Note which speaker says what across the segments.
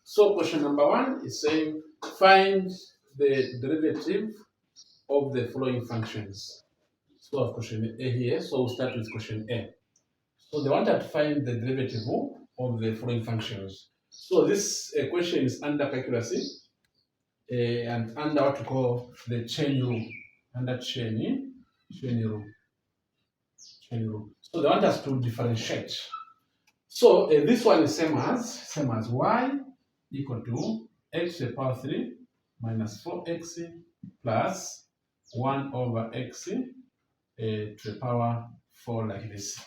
Speaker 1: So question number 1 is saying find the derivative of the following functions. So I have question A here, so we'll start with question A. So they want to find the derivative of the following functions. So this question is under calculacy and under what we call the chain rule. Under chain rule. So they want us to differentiate. So this one is same as y equal to x to the power 3 minus 4x plus 1 over x to the power 4 like this.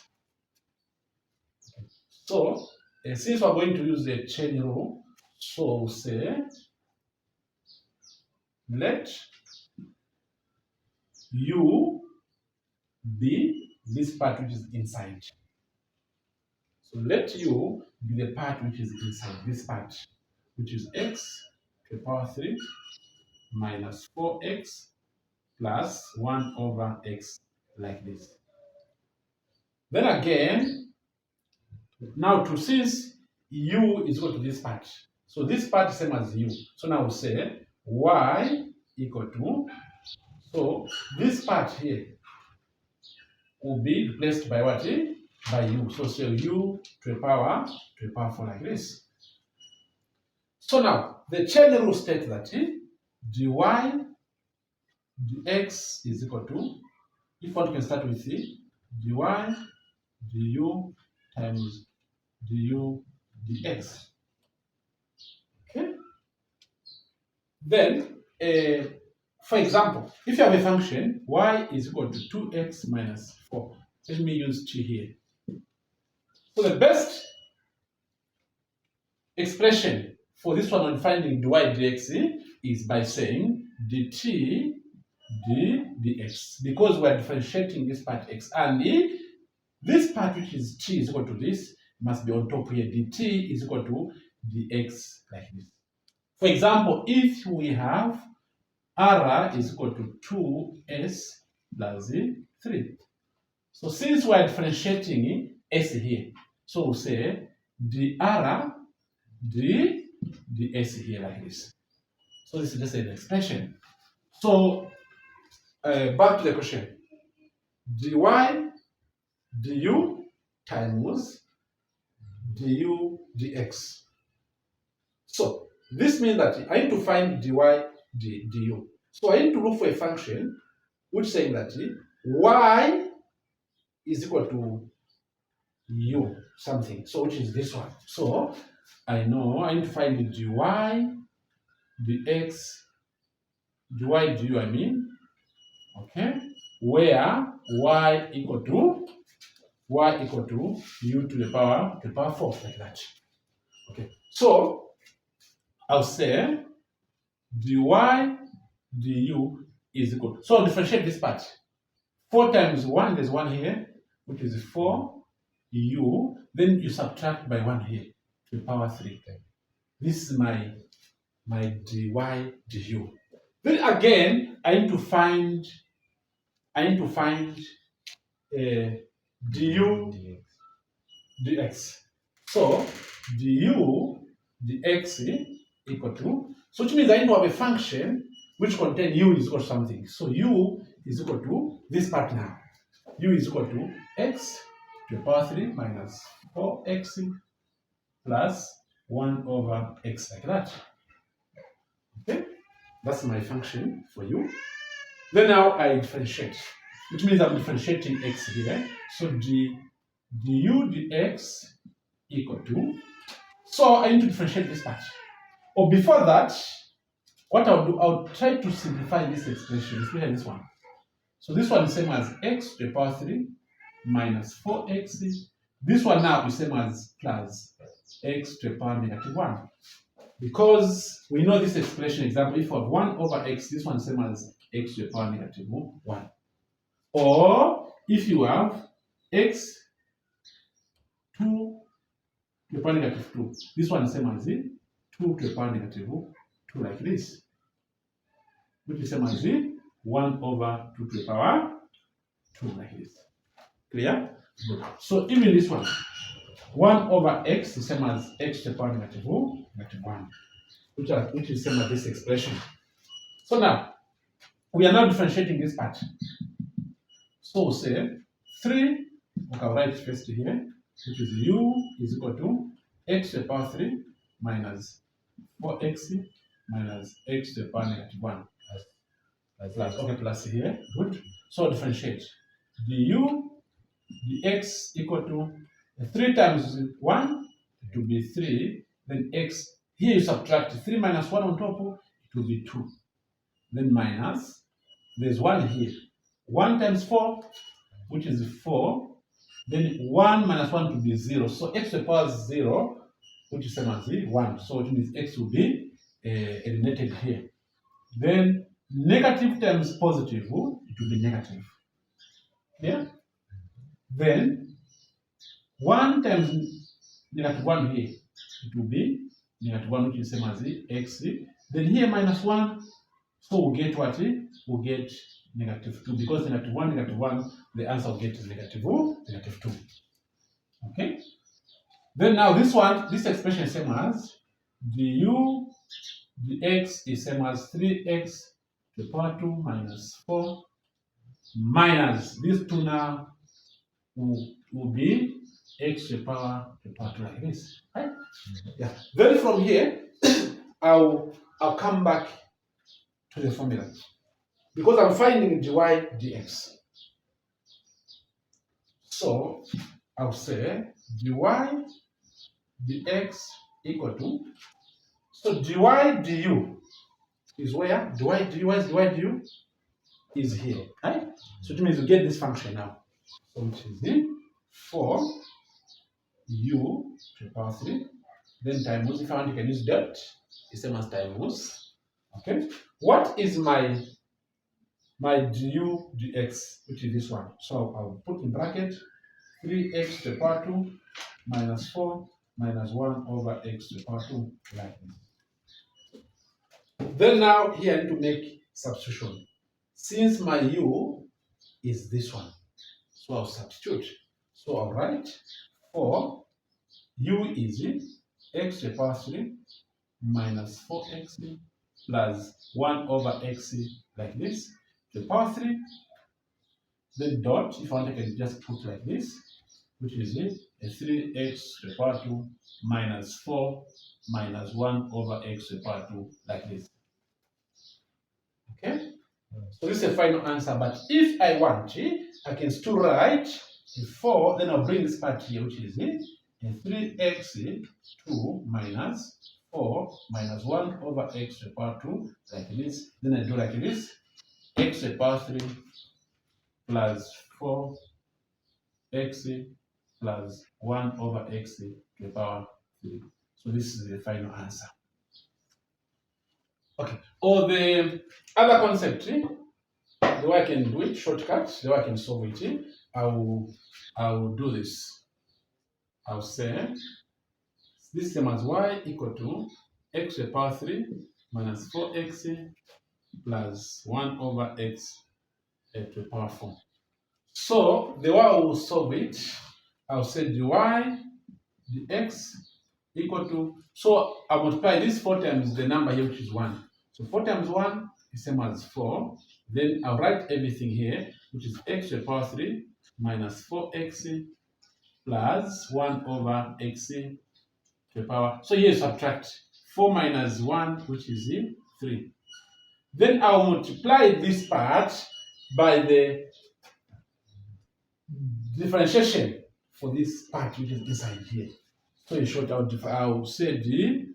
Speaker 1: So since we're going to use the chain rule, so we'll say let u be this part which is inside. So let u be the part which is inside, this part, which is x to the power 3 minus 4x plus 1 over x like this. Then again, now since u is equal to this part, so this part is same as u. So now we'll say y equal to, so this part here will be replaced by what? By u. So u to the power 4 like this. So now the chain rule states that dy dx is equal to, if one can start with dy du times du dx. Okay. Then, for example, if you have a function y is equal to 2x minus 4, let me use t here. So the best expression for this one on finding dy dx is by saying dt dx, because we are differentiating this part x, and this part which is t is equal to this must be on top here. dt is equal to dx like this. For example, if we have r is equal to 2s plus 3. So since we are differentiating s here, so we'll say dr ds here like this. So this is just an expression. So back to the question. dy du times du dx. So this means that I need to find dy du. So I need to look for a function which is saying that y is equal to u something, so which is this one. So I know I need to find the dy dx, dy du I mean, okay, where y equal to u to the power 4 like that. Okay, so I'll say dy du is equal to, so I'll differentiate this part. 4 times 1, there's 1 here, which is 4 u, then you subtract by 1 here to the power 3. This is my dy du. Then again, I need to find du dx. So du dx equal to, so which means I need to have a function which contains u is equal to something. So u is equal to this part now. U is equal to x to the power 3 minus 4x plus 1 over x like that. Okay, that's my function for u. Then now I differentiate, which means I'm differentiating x here. So du dx equal to, so I need to differentiate this part. Or before that, what I'll do, I'll try to simplify this expression, especially this one. So this one is same as x to the power 3 minus 4x. This one now is same as plus x to the power negative 1. Because we know this expression, example, if we have 1 over x, this one is same as x to the power negative 1. Or if you have x 2 to the power negative 2, this one is same as 2 to the power negative 2 like this, which is same as 1 over 2 to the power 2 like this. Clear? Good. So even this one, 1 over x is same as x to the power negative 1, which is same as this expression. So now, we are now differentiating this part. So say 3, okay, I'll write first here, which is u is equal to x to the power 3 minus 4x minus x to the power negative 1 plus, okay, plus here, good. So differentiate. Du, dx equal to 3 times 1, it will be 3, then x, here you subtract 3 minus 1 on top, it will be 2. Then minus, there's 1 here. 1 times 4, which is 4, then 1 minus 1 to be 0. So x to the power 0, which is same as 1. So it means x will be eliminated here. Then negative times positive, it will be negative. Yeah? Then 1 times negative 1 here, it will be negative 1, which is same as x. Then here minus 1, so we'll get what? We'll get negative 2. Because negative 1, the answer we'll get is negative 2. Okay? Then now this one, this expression is same as du dx is same as 3x to the power 2 minus 4 minus these 2 now will be x to the power 2 like this. Right? Yeah. Then from here, I'll come back to the formula. Because I'm finding dy dx. So I'll say dy dx equal to, so dy du is where? dy du is here, right? So it means you get this function now. So which is the 4 u to the power 3, then times, if I want you can use dot, it's same as times. Okay? What is my du dx, which is this one? So I'll put in bracket 3x to the power 2 minus 4 minus 1 over x to the power 2 like this. Then now here I need to make substitution. Since my u is this one, so I'll substitute. So I'll write 4 u is x to the power 3 minus 4x plus 1 over x like this to the power 3. Then dot, if I want I can just put like this, which is a 3x to the power 2 minus 4 minus 1 over x to the power 2 like this. Okay? So this is the final answer, but if I want, I can still write 4, then I'll bring this part here, which is a 3x 2 minus 4 minus 1 over x to the power 2 like this. Then I do like this, x to the power 3 plus 4x plus 1 over x to the power 3. So this is the final answer. Okay. Or the other concept, the way I can do it, shortcut, the way I can solve it, I will do this. I'll say this same as y equal to x to the power 3 minus 4x plus 1 over x to the power 4. So the way I will solve it, I'll say dy dx equal to, so I multiply this 4 times the number here, which is 1. So 4 times 1 is same as 4. Then I'll write everything here, which is x to the power 3 minus 4x plus 1 over x to the power. So here subtract 4 minus 1, which is 3. Then I'll multiply this part by the differentiation for this part which is inside here. So in short, I'll say the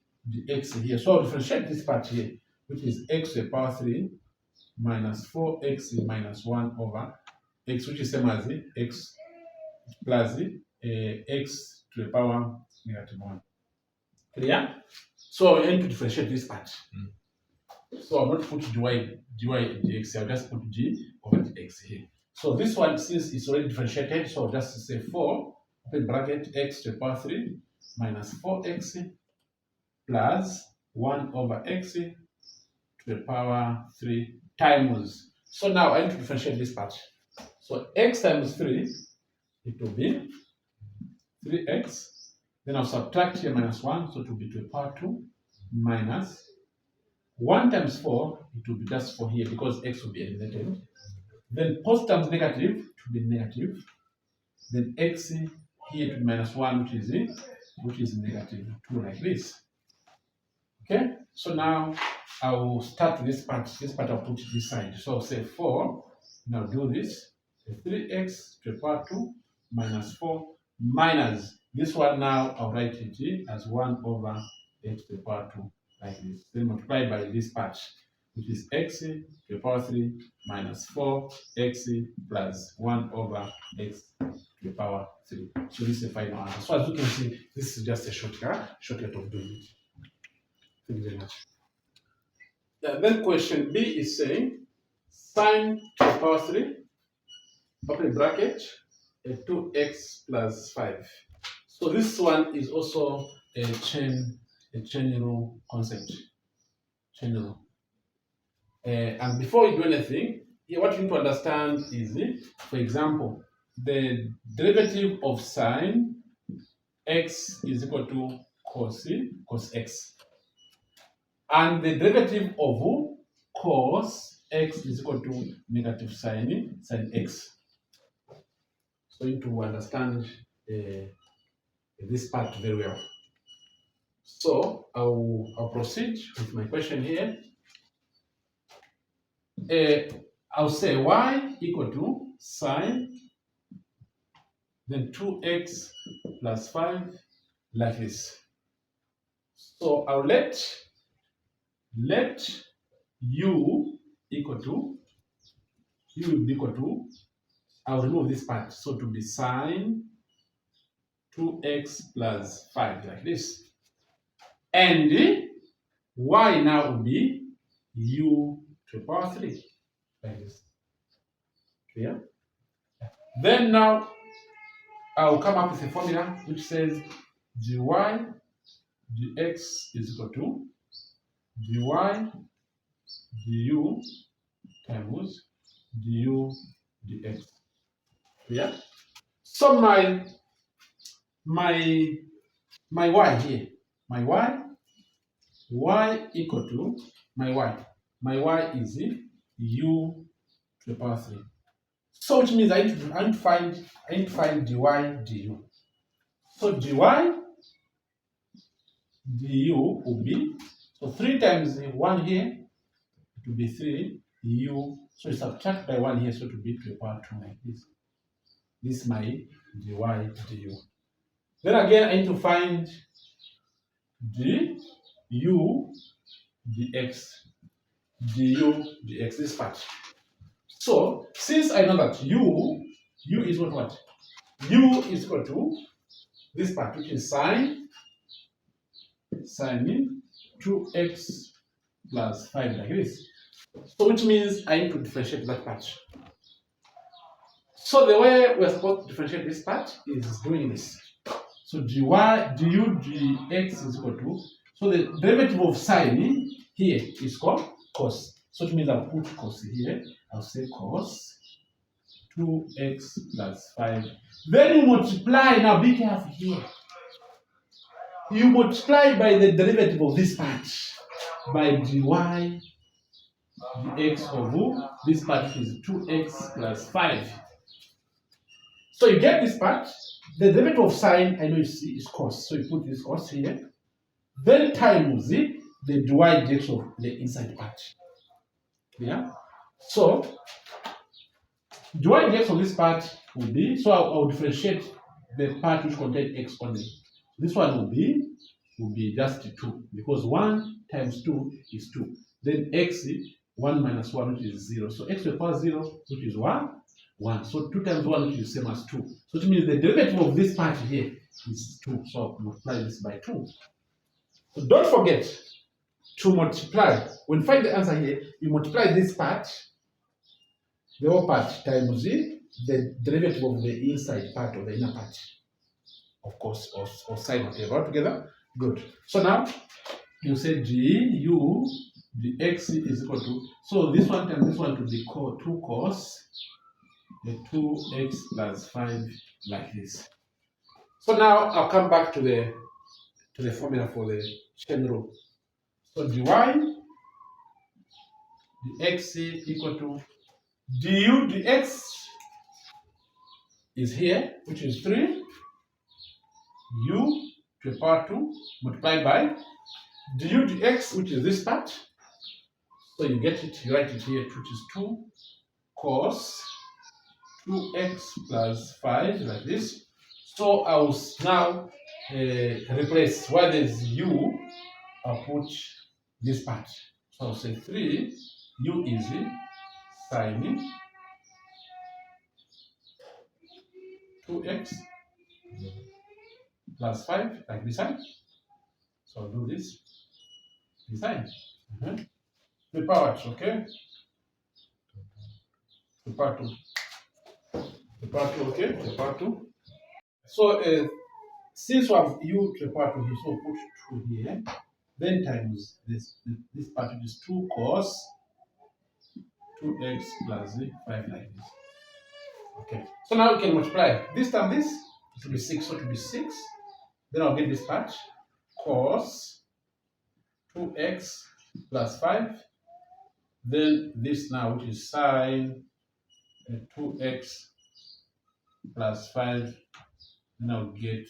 Speaker 1: x here. So I'll differentiate this part here, which is x to the power 3 minus 4x minus 1 over x, which is same as x plus x to the power negative 1. Clear? So I need to differentiate this part. So I'll not put dy dx, I'll just put d over dx here. So this one, since it's already differentiated, so I'll just say 4, open bracket, x to the power 3 minus 4x plus 1 over x to the power 3 times. So now I need to differentiate this part. So x times 3, it will be 3x Then I'll subtract here minus 1, so it will be to the power 2 minus 1 times 4, it will be just 4 here because x will be eliminated. Then positive times negative, it will be negative. Then x here to be minus 1, which is negative 2, like this. Okay, so now I will start this part. This part I'll put this side. So I'll say 4. Now do this. 3x to the power 2 minus 4 minus this one. Now I'll write it as 1 over x to the power 2, like this. Then multiply by this part, which is x to the power 3 minus 4x plus 1 over x to the power 3. So this is the final answer. So as you can see, this is just a shortcut of doing it. Thank you very much. Then question B is saying sine to the power 3, open bracket, 2x plus 5. So this one is also a chain rule concept. Chain rule. And before you do anything, what you need to understand is, for example, the derivative of sine x is equal to cos x. And the derivative of cos x is equal to negative sine x. So you need to understand this part very well. So I'll proceed with my question here. I'll say y equal to sine, then 2x plus 5, like this. So I'll let u equal to, I'll remove this part, so to be sine 2x plus 5, like this. And y now will be u to the power 3, like this. Clear? Then now I'll come up with a formula which says dy dx is equal to dy du times du dx. Yeah. So my y here, my y equal to my y is u to the power 3. So which means I need to find dy du. So dy du will be, so 3 times 1 here, it will be 3 u. So you subtract by 1 here, so it will be to the power 2, like this. This is my dy du. Then again, I need to find du dx, this part. So since I know that u is what? U is equal to this part, which is sine 2x plus 5, like this. So which means I need to differentiate that part. So the way we're supposed to differentiate this part is doing this. So du dx is equal to, so the derivative of sine here is called cos. So it means I'll put cos here. I'll say cos 2x plus 5. Then you multiply, now be careful here. You multiply by the derivative of this part by dy dx of this part, is 2x plus 5. So you get this part. The derivative of sine, I know you see, is cos. So you put this cos here. Then times the dy dx of the inside part. Yeah. So dy dx of this part will be, so I'll differentiate the part which contains x only. This one will be just 2, because 1 times 2 is 2. Then x, 1 minus 1, which is 0. So x to the power 0, which is 1. So 2 times 1, which is the same as 2. So it means the derivative of this part here is 2. So I'll multiply this by 2. So don't forget to multiply. When you find the answer here, you multiply this part, the whole part, times the derivative of the inside part or the inner part, of course, or side, whatever. All together? Good. So now you say du dx is equal to, so this one times this one to be 2 cos the 2x plus 5, like this. So now I'll come back to the formula for the chain rule. So dy dx equal to du dx is here, which is 3 u to the power 2 multiplied by du dx, which is this part. So you get it, you write it here, which is 2 cos 2x plus 5, like this. So I will now replace where there's u, I'll put this part. So I'll say 3 u is sine 2x plus 5, like this side. So I'll do this side. The power, okay? The power 2. The power 2, okay? The power 2. So since we have u to the power 2 here, so we'll put 2 here. Then times this part, which is 2 cos 2x plus 5, like this. Okay. So now we can multiply this time this. It will be 6. So it will be 6. Then I'll get this part. Cos 2x plus 5. Then this now, which is sine 2x plus 5. Then I'll get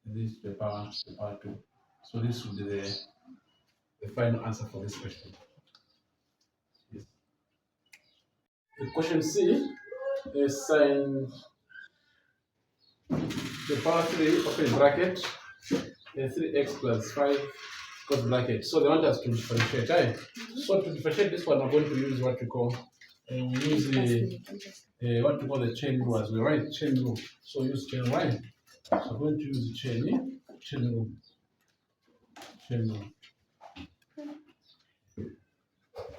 Speaker 1: this to the power 2. So this will be the final answer for this question. Yes. The question C is sine the power 3 open bracket 3x plus 5 close bracket. So they want us to differentiate, right? So to differentiate this one, I'm going to use what we call we use what we call the chain rule as well, right? Chain rule. So use chain y. So I'm going to use the chain rule.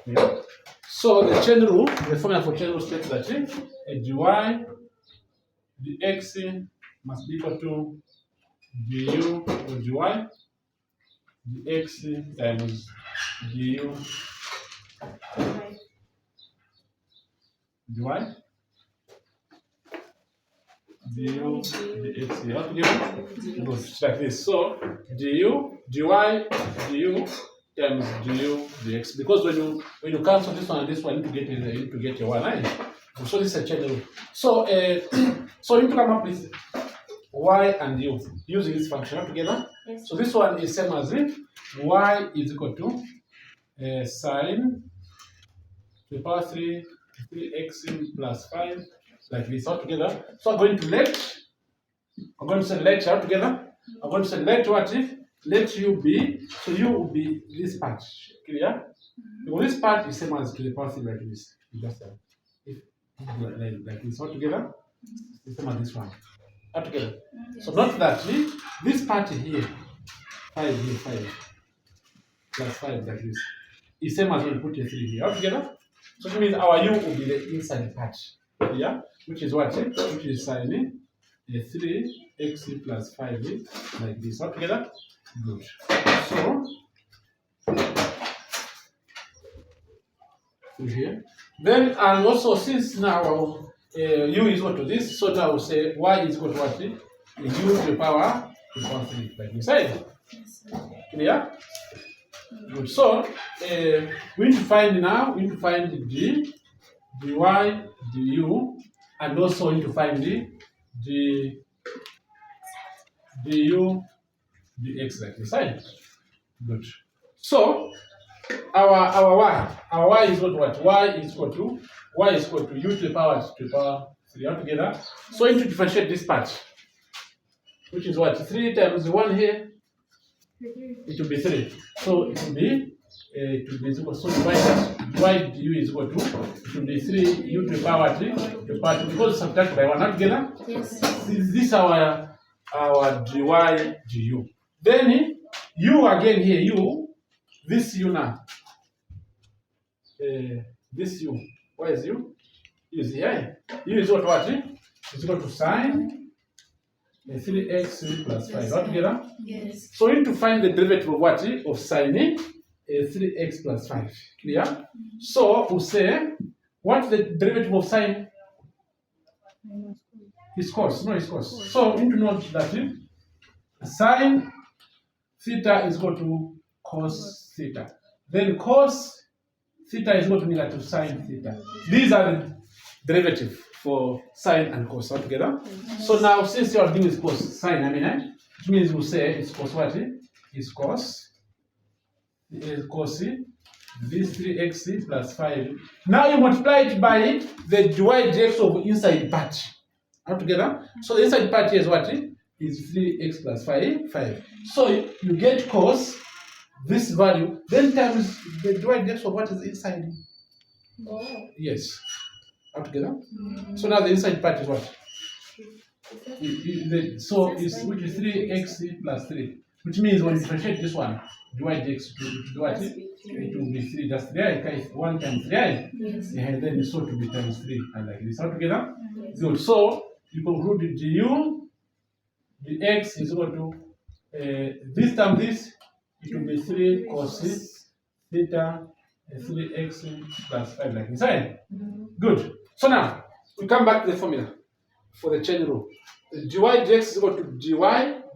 Speaker 1: Yeah. So the chain rule, the formula for chain rule states that dy dx must be equal to du or dy dx times du dy du dx. How to give it? It's like this. So du dy du times du dx. Because when you cancel this one and this one, you need to get your one, right? So this is a chain rule. So so you need to come up with y and u using this function together. Yes. So this one is same as y is equal to sine to the power 3x plus 5, like this all together. So I'm going to say let all together. I'm going to say let what if let u be, so u will be this part, clear? Because this part is same as to the power 3, like this. Just if like this all together, it's same as this one. All together. Yes. So not that this part here, 5 here, 5 plus 5, like this, is same as when you put a 3 here. All together. So it means our u will be the inside part. Yeah? Which is what? Which is sine 3x plus 5 like this. All together? Good. So here. Then and also since now u is equal to this, so now we'll say y is equal to what? U to the power 3, like we said. Clear? Good. So we need to find d, dy, du, and also we need to find the du, dx, like we said. Good. So our y is equal to what? Y is equal to u to the power 3 altogether. So we need to differentiate this part, which is what? 3 times 1 here, it will be 3. So it will be equal. So y du is equal to, it will be 3 u to the power 3 to the power 2, because subtract by 1 altogether. Yes. This is our dy du. Then u again here, this u now. This u, where is u? U is here. U is what? It's equal to sine 3x plus 5 altogether. Yes. So we need to find the derivative of what? Of sine 3x plus 5. Clear? Mm-hmm. So we'll say, what's the derivative of sine? His cos. No, his cos. So we need to note that sine theta is equal to cos theta. Then cos theta is equal to negative sine theta. These are the derivative for sine and cos altogether. So now, since you are dealing with cos sine, which means we'll say it's cos what? Is cos this 3x plus 5. Now you multiply it by the dy dx of inside part altogether. So the inside part here is what? Is 3x plus 5. So you get cos this value, then times the dy dx of what is inside.
Speaker 2: Oh.
Speaker 1: Yes. Altogether. So now the inside part is what? So it's which is 3x plus 3. Which means when you differentiate this one, dy dx to do what? It will be 3. That's 3. 1 times 3.
Speaker 2: Yes.
Speaker 1: And then it's so to be times 3. And like this. Altogether? Yes. Good. So you conclude the du, the x is equal to this time this, it will be 3 cos theta 3x plus 5 like this. Right? Good. So now we come back to the formula for the chain rule. The dy dx is equal to dy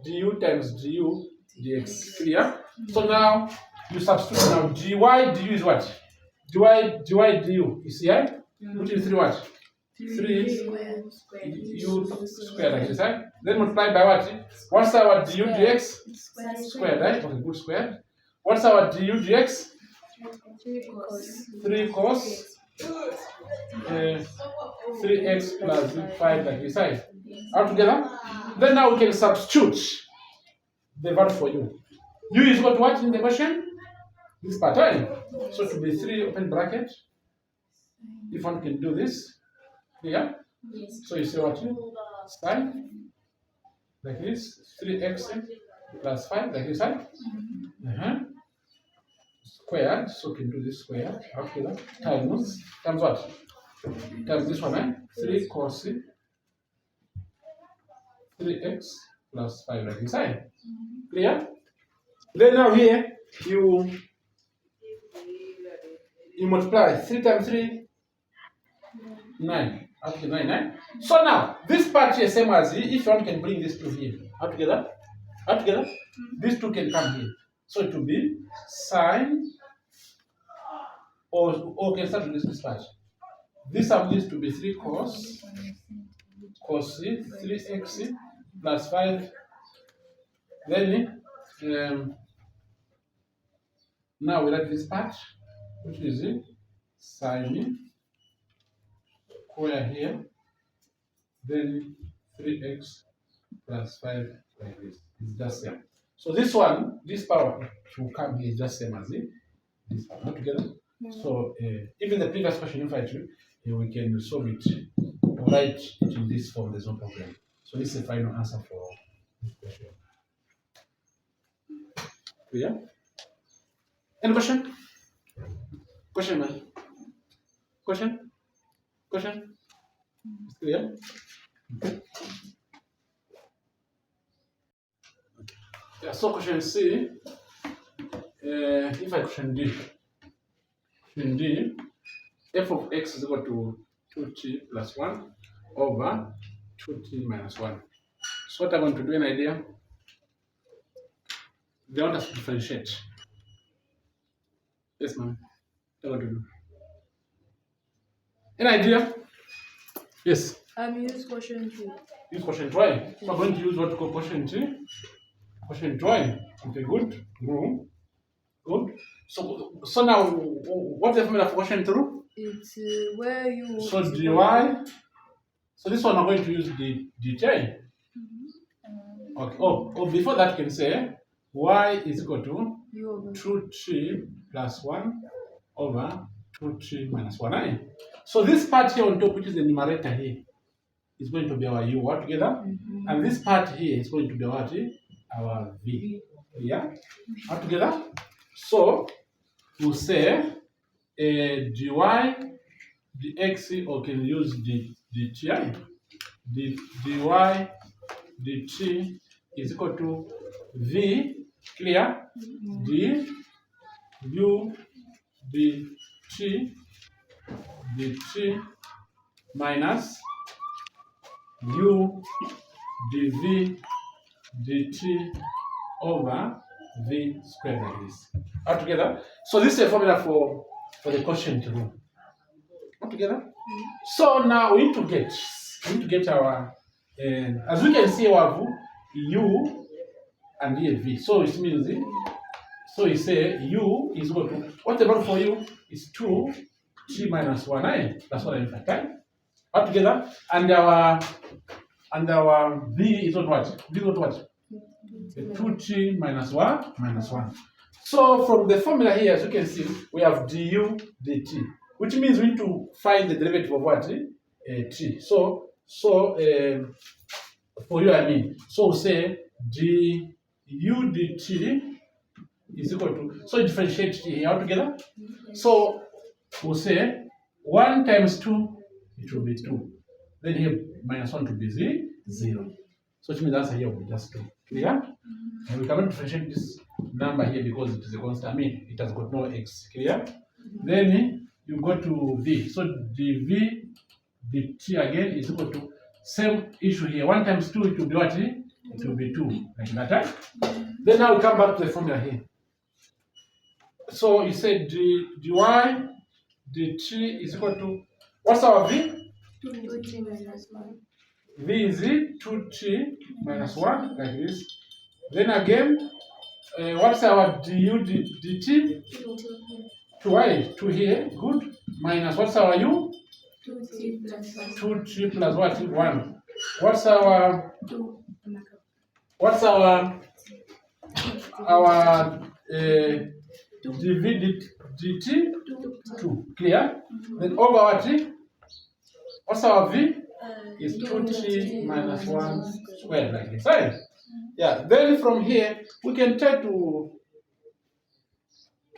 Speaker 1: du times du dx. Clear? So now you substitute. Now dy du is what? dy du is here, which is 3 what? 3 u squared like this, right? Then multiply by what? What's our du dx? Squared, right? Okay, good, squared. What's our du dx? 3 cos 3x plus 5 like this, right? Altogether. Then now we can substitute the value for u. U is equal to what in the question? This part, right? So it will be 3 open bracket. If one can do this, yeah? Yes. So you say what? Sine like this, 3x plus 5 like this, right? Squared, so we can do this squared. Altogether. Times what? Times this one, right? 3 cos 3x plus 5 like this, right? Clear? Then now here you multiply 3 times 3, 9. Okay, 9. So now this part here same as if one can bring this two here. Altogether. These two can come here. So it will be sine or can start with this part. This sum needs to be 3 cos 3x plus 5. Then now we write this part, which is sine square here, then 3x plus 5 like this. It's just same. So this one, this power should come here just same as this one. Not together. So even the previous question, if I do, we can solve it, write it in this form. There's no problem. So this is the final answer for this question. Clear? Any question? Question, man? Question? It's clear? Okay. Yeah, so question C, if I question D, f of x is equal to 2t plus 1 over 2t minus 1. So what I'm going to do, an idea? They want us to differentiate. Yes, ma'am. What do you do? An idea? Yes.
Speaker 2: Use quotient 2.
Speaker 1: Use quotient y. So I'm going to use what we call quotient quotient y. Okay, good. Good. So now, what's the formula for quotient 2?
Speaker 2: It's where you.
Speaker 1: So dy. So this one I'm going to use the dt. Okay. Oh, before that, you can say y is equal to 2t plus 1 over 2t minus 1. So this part here on top, which is the numerator here, is going to be our u altogether. And this part here is going to be our v. Yeah? Altogether. So we'll say dy dx, or can use the dt. The dy dt is equal to v, clear, d u dt minus u dv dt over v squared like this. All together. So this is a formula for the quotient rule. All together. So now we need to get our as we can see we have u and here v. So it means so you say u is equal to what's the value for u is 2 t minus 1. That's what I mean. Okay? All together. And our v is what? V is what? 2t minus 1 minus 1. So from the formula here, as you can see, we have du dt, which means we need to find the derivative of what? T. So for you, I mean, so we say du dt is equal to, so differentiate t here altogether. So we'll say 1 times 2, it will be 2. Then here minus 1 to be 0. So which means the answer here will be just 2. Clear? And we cannot differentiate this number here because it is a constant. I mean, it has got no x. Clear? Then you go to v. So dv dt again is equal to same issue here. 1 times 2, it will be what? It will be 2. Like that, right? Then now we come back to the formula here. So you said dy dt is equal to, what's our v?
Speaker 2: 2t minus 1.
Speaker 1: V is 2t minus 1, like this. Then again, what's our du dt? 2 2 here, good. Minus what's our u?
Speaker 2: 2t plus 1.
Speaker 1: 2t plus what? 1. What's our
Speaker 2: 2.
Speaker 1: dv dt? 2. Clear? Then over what? What's our v? Is 2t minus 1 squared, like this, right? Yeah, then from here, we can try to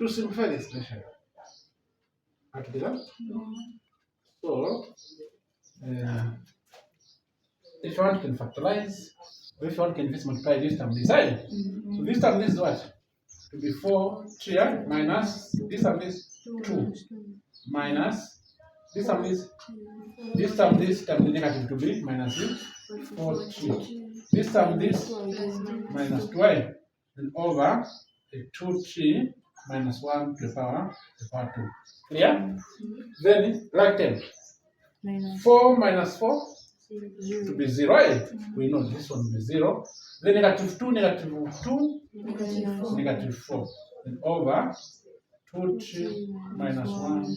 Speaker 1: simplify the expression. Together. So, if one can factorize, or if one can just multiply this term this side. So this term this is what? To be 4t minus this term is 2 minus this term is this term the negative to be minus 4t. This term this minus 12 and over 2t minus 1 to the power 2. Clear? Then right hand. 4 minus 4 to be 0. Right? We know this one will be 0. Then negative 2, negative 2, negative 4. Then over 2t minus 1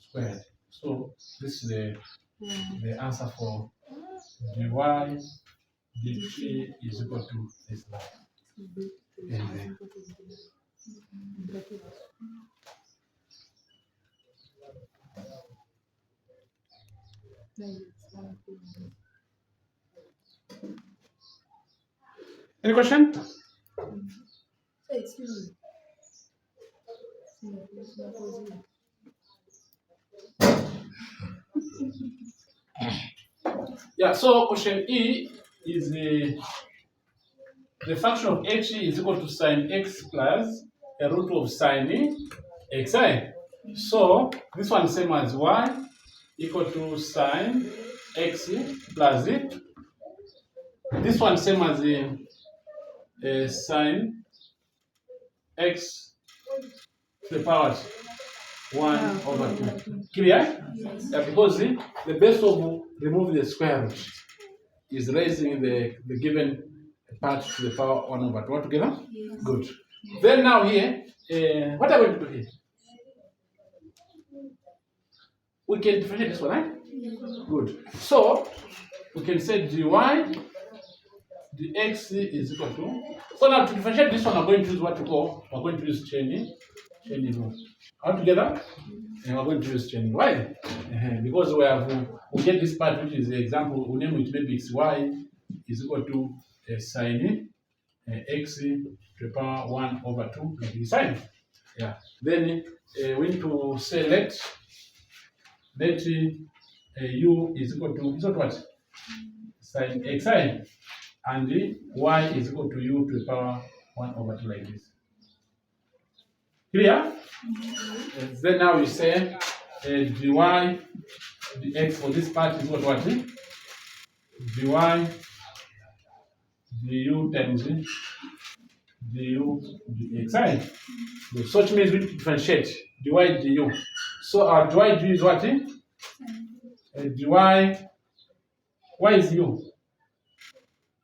Speaker 1: squared. So this is the answer for dy dt is equal to this line. Any question? Yeah, so question E is the function of h is equal to sine x plus a root of sine xi. So this one is same as y equal to sine x plus it. This one same as sine x to the power 1 over 2. Clear?
Speaker 2: Yes.
Speaker 1: Yeah, because the base of remove the square root is raising the given part to the power 1 over 2. All together?
Speaker 2: Yes.
Speaker 1: Good. Then now here, what are we going to do here? We can differentiate this one, right?
Speaker 2: Yes.
Speaker 1: Good. So we can say dy dx is equal to. So now to differentiate this one, I'm going to use what we call, we're going to use chaining rule. All together, and we're going to use chaining. Why? Because we get this part, which is the example. We name it maybe it's y is equal to sine x to the power 1 over 2 like this sine. Yeah. Then we need to say let u is equal to what? Sine xi, and y is equal to u to the power 1 over 2 like this. Clear? Then now we say dy dx for this part is what? dy du times du dx, right? So which means we differentiate dy du. So our dy du is what? Dy, y is u.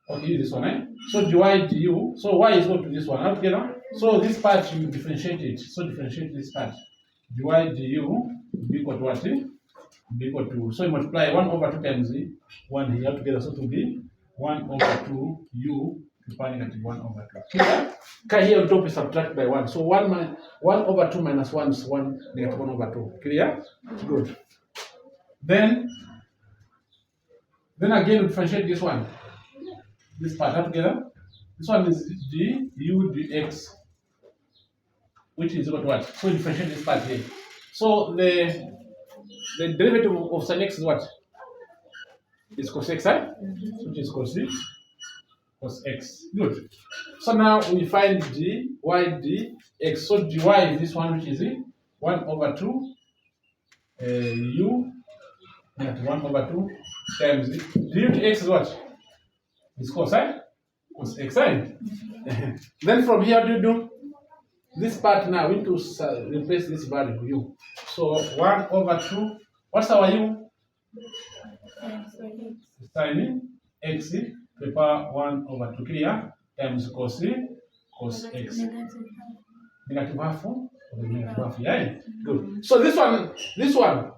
Speaker 1: Okay, this one, eh? So dy du, so y is equal to this one, altogether. So this part you differentiate it. So differentiate this part. Dy du will be equal to what? Be equal to, so you multiply 1 over 2 times 1 here together, so to be 1 over 2 u to power negative 1 over 2. Clear? Here on top is subtract by 1. So 1 over 2 minus 1 is 1 negative 1 over 2. Clear? Good. Then again we differentiate this one. This part up together. This one is du dx, which is equal to what? So differentiate this part here. So the derivative of sin x is what? Is cos x, right? Which is cos x. Good. So now we find dy dx. So dy is this one, which is 1 over 2 u negative 1 over 2 times du dx is what? Is cos, right? Cos x, right? Then from here, what do? This part now we need to replace this value u. So 1 over 2. What's our u? Sin x to the power 1 over 2 clear times cos x. Negative half. Negative half, yeah. Good. So this one,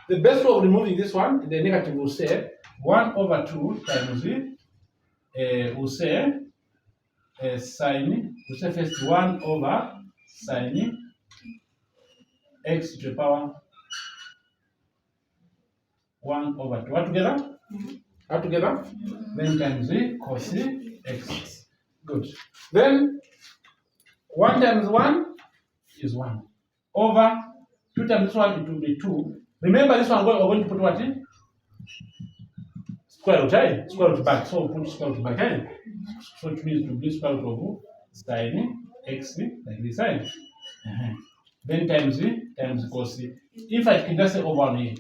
Speaker 1: the best way of removing this one, the negative will say 1 over 2 times we'll say sin, we'll say first 1 over sin x to the power 1 over 2. What together? All together? Then times cos x. Good. Then 1 times 1 is 1. Over 2 times 1, it will be 2. Remember this one, we're going to put what in? Square root, right? Square root back. So we'll put square root back, right? So it means to be square root of sin x, like this, right? Then times cos. If I can just say over here,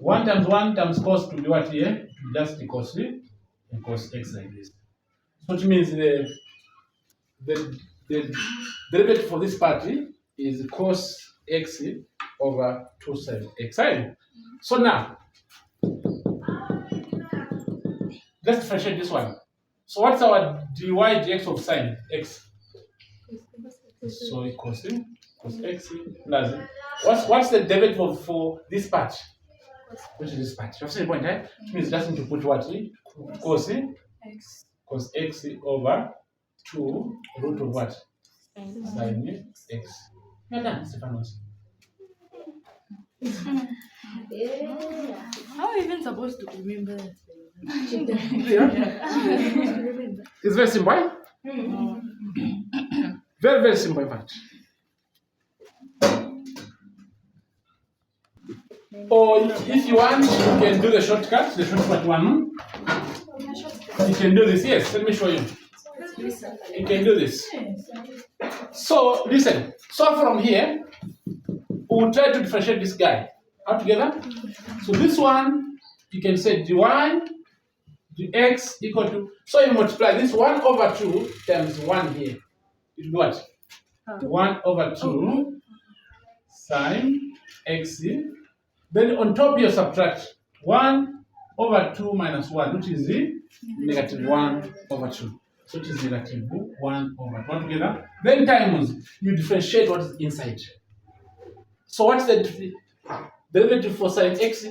Speaker 1: 1 times cos to be what here? To be just the cos x like this. So it means the derivative for this part is cos x over 2 sin x, right? So now, let's differentiate this one. So what's our dy dx of sin x? So cos x plus what's the derivative for this part? Which is this part? You have seen the point, right? Which means just need to put what? Cos x over 2 root of what? Sin x. You're done, Stephanos.
Speaker 2: How are you even supposed to remember that?
Speaker 1: It's very simple. Very, very simple, in fact. Or if you want, you can do the shortcut one. You can do this. Yes, let me show you. You can do this. So, listen. So from here, we'll try to differentiate this guy. All together? So this one, you can say dy dx equal to, so you multiply this 1 over 2 times 1 here. It will be what? 1 over 2 sin x. Then on top you subtract 1 over 2 minus 1, which is the negative 1 over 2. So it is negative 1 over 2 together. Then times, you differentiate what is inside. So what's the derivative for sin x?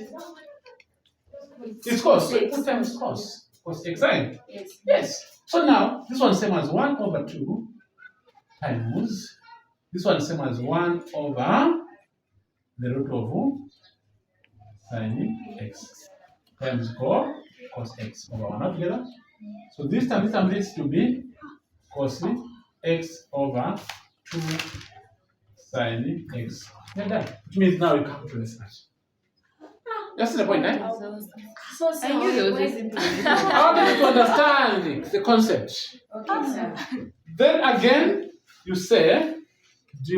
Speaker 1: It's cos. So you put times cos x, right? Yes. So now, this one same as 1 over 2 times, this one same as 1 over the root of sin x times cos x over 1 together. So this time needs to be cos x over 2 sin x. Like that. Which means now you come to this much. That's the point, right?
Speaker 2: So
Speaker 3: I knew there was a simple.
Speaker 1: I want you to understand the concept.
Speaker 3: Okay, sir.
Speaker 1: Then again, you say dy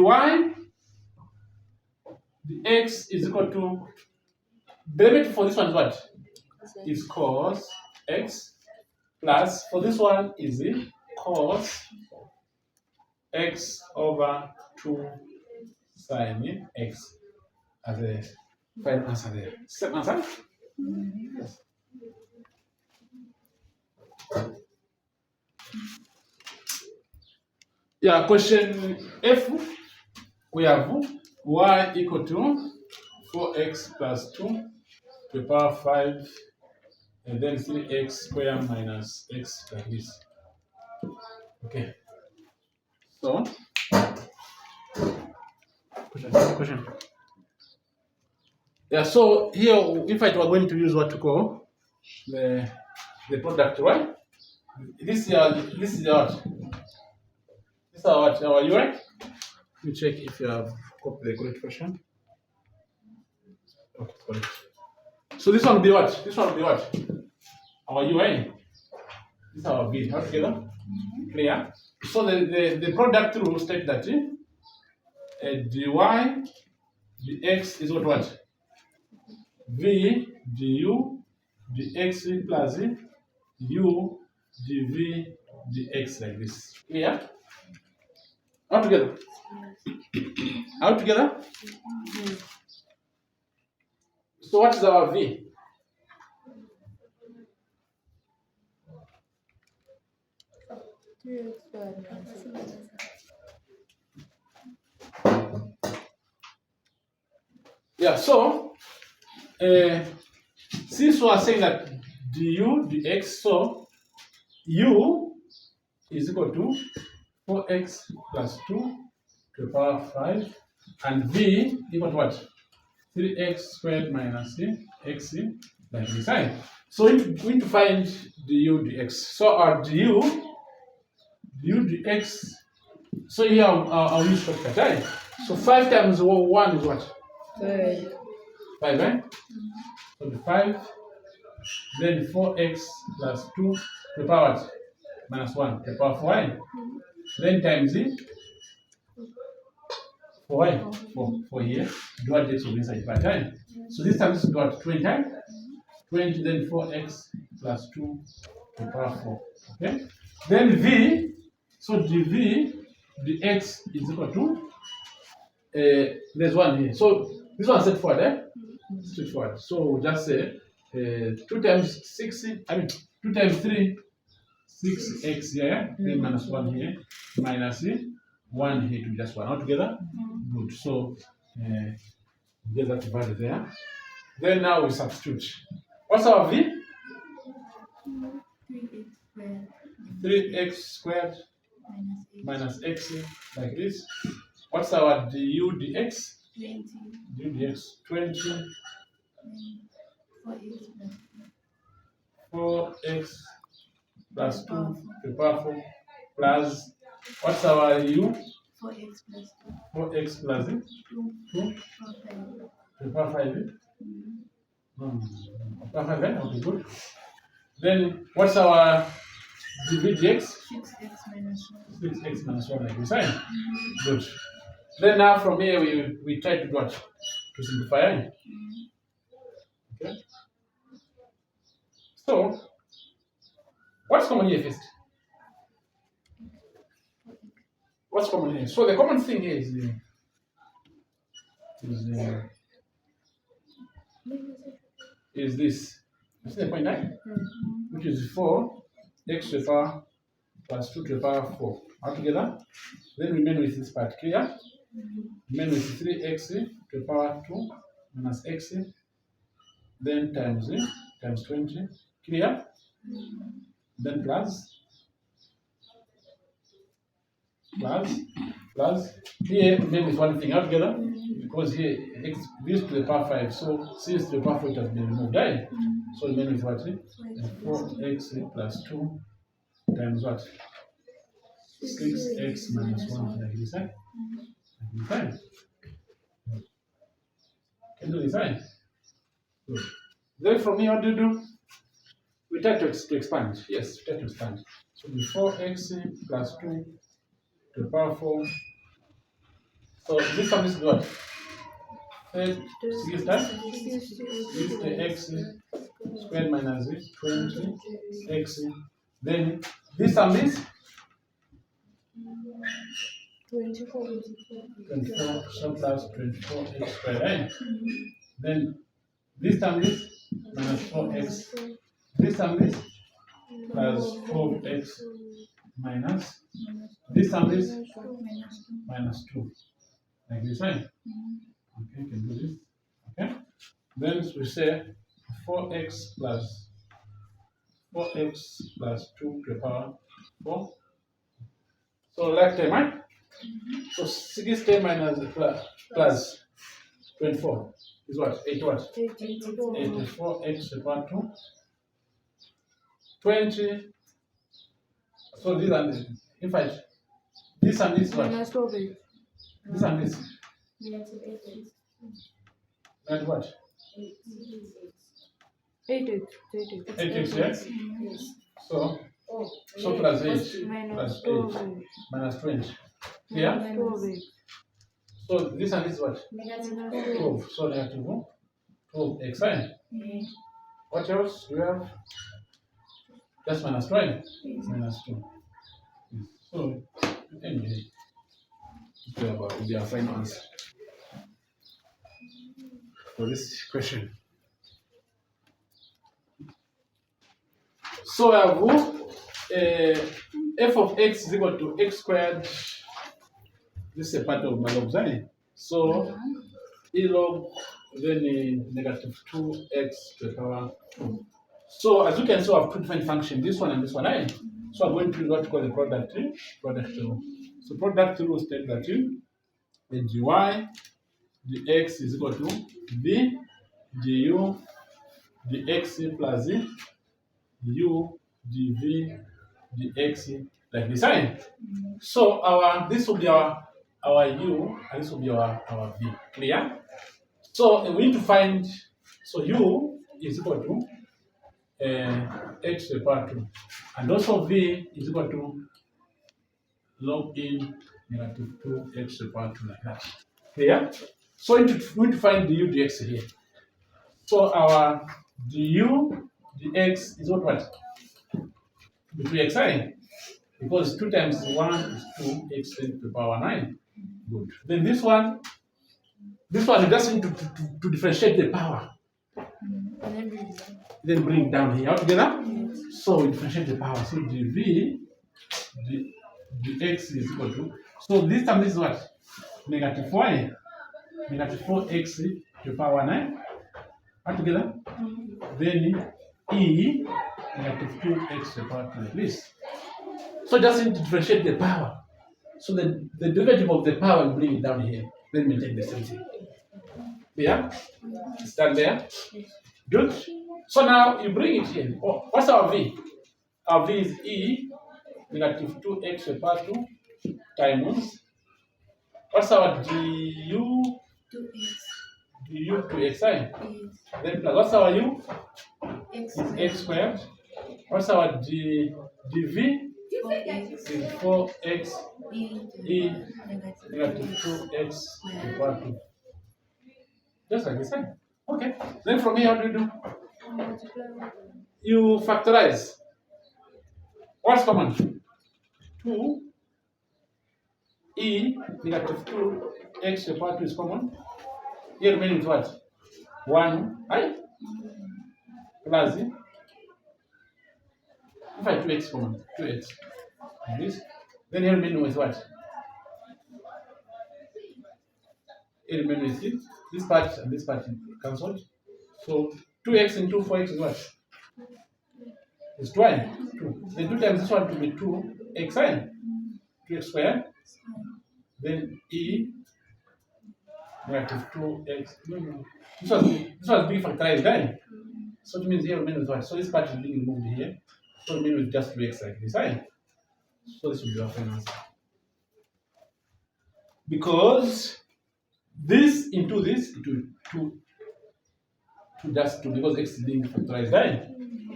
Speaker 1: dx is equal to, derivative for this one is what? Is cos x plus, for this one is the cos x over 2 sine x as a final answer there. Same answer? Yes. Yeah, question F, we have y equal to 4x plus 2 to the power 5, and then 3x squared minus x like this. Okay. So, question. Yeah, so here, if I were going to use what to call the product, right? This is the what? This is our UI. Let me check if you have copied the correct question. Okay, correct. So this one will be what? This one will be what? Our UI. This is our V. All together? Clear? So the product rule states that dy dx is what? V du dx plus u dv dx like this. Clear? All together? All together? So what is our V? Yeah, so since we are saying that du dx, so u is equal to 4x plus 2 to the power 5, and v equal to what? 3x squared minus x like this. Right? So we need to find du dx. So our du dx, so here I'll use shortcut. Right? So 5 times 1 is what? 5, right? So the 5, then 4x plus 2 to the power what? Minus 1 to the power 4, right? Then times it for y, for here, do what x will be inside 5 times. So this time this is what? 20 times? 20, then 4x plus 2 to the power 4. Okay? Then v, so dv, dx is equal to, there's 1 here. So this one set forward, eh? Straightforward. So we'll just say 2 times 6, I mean 2 times 3, 6x here, then minus 1 here, minus 1 here to just 1. All together? Good. So get that value there. Then now we substitute. What's our v? 3x squared minus x like this. What's our du dx?
Speaker 2: 20.
Speaker 1: Du dx 20. 4x plus 2 to the power 4 plus, what's our u?
Speaker 2: 4x plus
Speaker 1: 4x plus 2 to the power 5. Power 5, okay, good. Then what's our dv dx?
Speaker 2: 6x minus 1.
Speaker 1: 6x minus 1 like this, right? Good. Then now from here we try to do what? To simplify, right? Okay. So what's common here first? What's common here? So the common thing here is this. You see the point, right? Which is 4x to the power plus 2 to the power 4. All together? Then remain with this part. Clear? Remain with 3x to the power 2 minus x, then times 20. Clear? Then plus. Here remain with one thing. All together? Because here x this to the power 5. So since to the power 4 it has been removed, right? So remain with what? 4x plus 2 times what? 6x minus 1 like this, right? Like this, right? Can do this, right? Good. Then from here, what do? We try to expand. Yes, we try to expand. So the 4x plus 2 to the power 4. So this one is what? 6 times 60x squared minus 20 x. Then this sum is
Speaker 2: 24.
Speaker 1: 24, so plus 24 x squared, right? Then this term is minus 4x. This term is plus 4x minus. This term is minus 2. Like this, right? Okay, you can do this. Okay. Then we say 4x plus 2 to the power 4. So left term, right? So 60 minus plus 24 is what? 8 what? 84x to the power 2. 20. So these are the, in fact, this and this what?
Speaker 2: Minus 4.
Speaker 1: This and this. And what?
Speaker 2: 8x.
Speaker 1: 8x, yes? So plus 8
Speaker 2: Minus
Speaker 1: plus 8
Speaker 2: 12.
Speaker 1: minus 20. Yeah?
Speaker 2: Minus 12x.
Speaker 1: So this and this what?
Speaker 2: Minus
Speaker 1: 12. So negative 12x, right? What else do you have? Just minus 12. Minus 2. Yes. So anyway, we are final answer for this question. So I have f of x is equal to x squared. This is a part of my log, right? So e log then negative 2x to the power 2. So as you can see, I have two different functions, this one and this one, right? So I'm going to use what we call the product rule. So product rule states that the dy dx is equal to v du dx plus u dv dx, like this, right? So this will be our u and this will be our v. Clear? So we need to find, so u is equal to x to the power 2, and also v is equal to log in negative 2x to the power 2, like that. Clear? So we need to find du dx here. So our du dx is what? Be 2x, right? Because 2 times 1 is 2x to the power 9. Good. Then this one you just need to differentiate the power. Then bring it down here altogether. So we differentiate the power. So dv dx is equal to, so this term is what? Negative 4, negative 4x to the power 9 altogether. Then e negative 2x to the power 2, like this. So just need to differentiate the power. So the derivative of the power will bring it down here. Then maintain the same thing. Yeah? Stand there. Good. So now you bring it here. Oh, what's our v? Our v is e negative 2x to the power 2 times, what's our du?
Speaker 2: 2x.
Speaker 1: Du 2x, right? Then plus, what's our u?
Speaker 2: X
Speaker 1: Is x squared. What's our dv? Is 4x e negative 2x to the power 2. Just like this, right? Okay. Then from here, what do you do? You factorize. What's common? 2 e negative 2x to the power 2 is common. Here remaining is what? 1 I plus if I 2x common, 2x. Like this. Then here remaining with what? Here remaining with it. This part and this part cancelled. So 2x into 4x is what? It's 2. Then 2 times this one to be 2x, right? 2x squared. Then e negative 2x. No. This was being factorized, right? So it means here remains with what? So this part is being removed here. So it means with just 2x like this, right? So this will be our final answer. Because this into this, it will 2 just 2, because x is being factorized, right?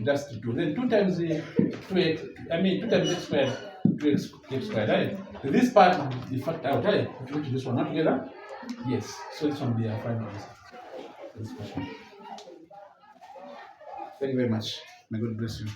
Speaker 1: Just 2. Then 2 times 2x, I mean 2 times x squared, 2x squared, right? So this part is factored out, right? Which is this one, not together? Yes. So this one will be our final answer for this question. Thank you very much. May God bless you.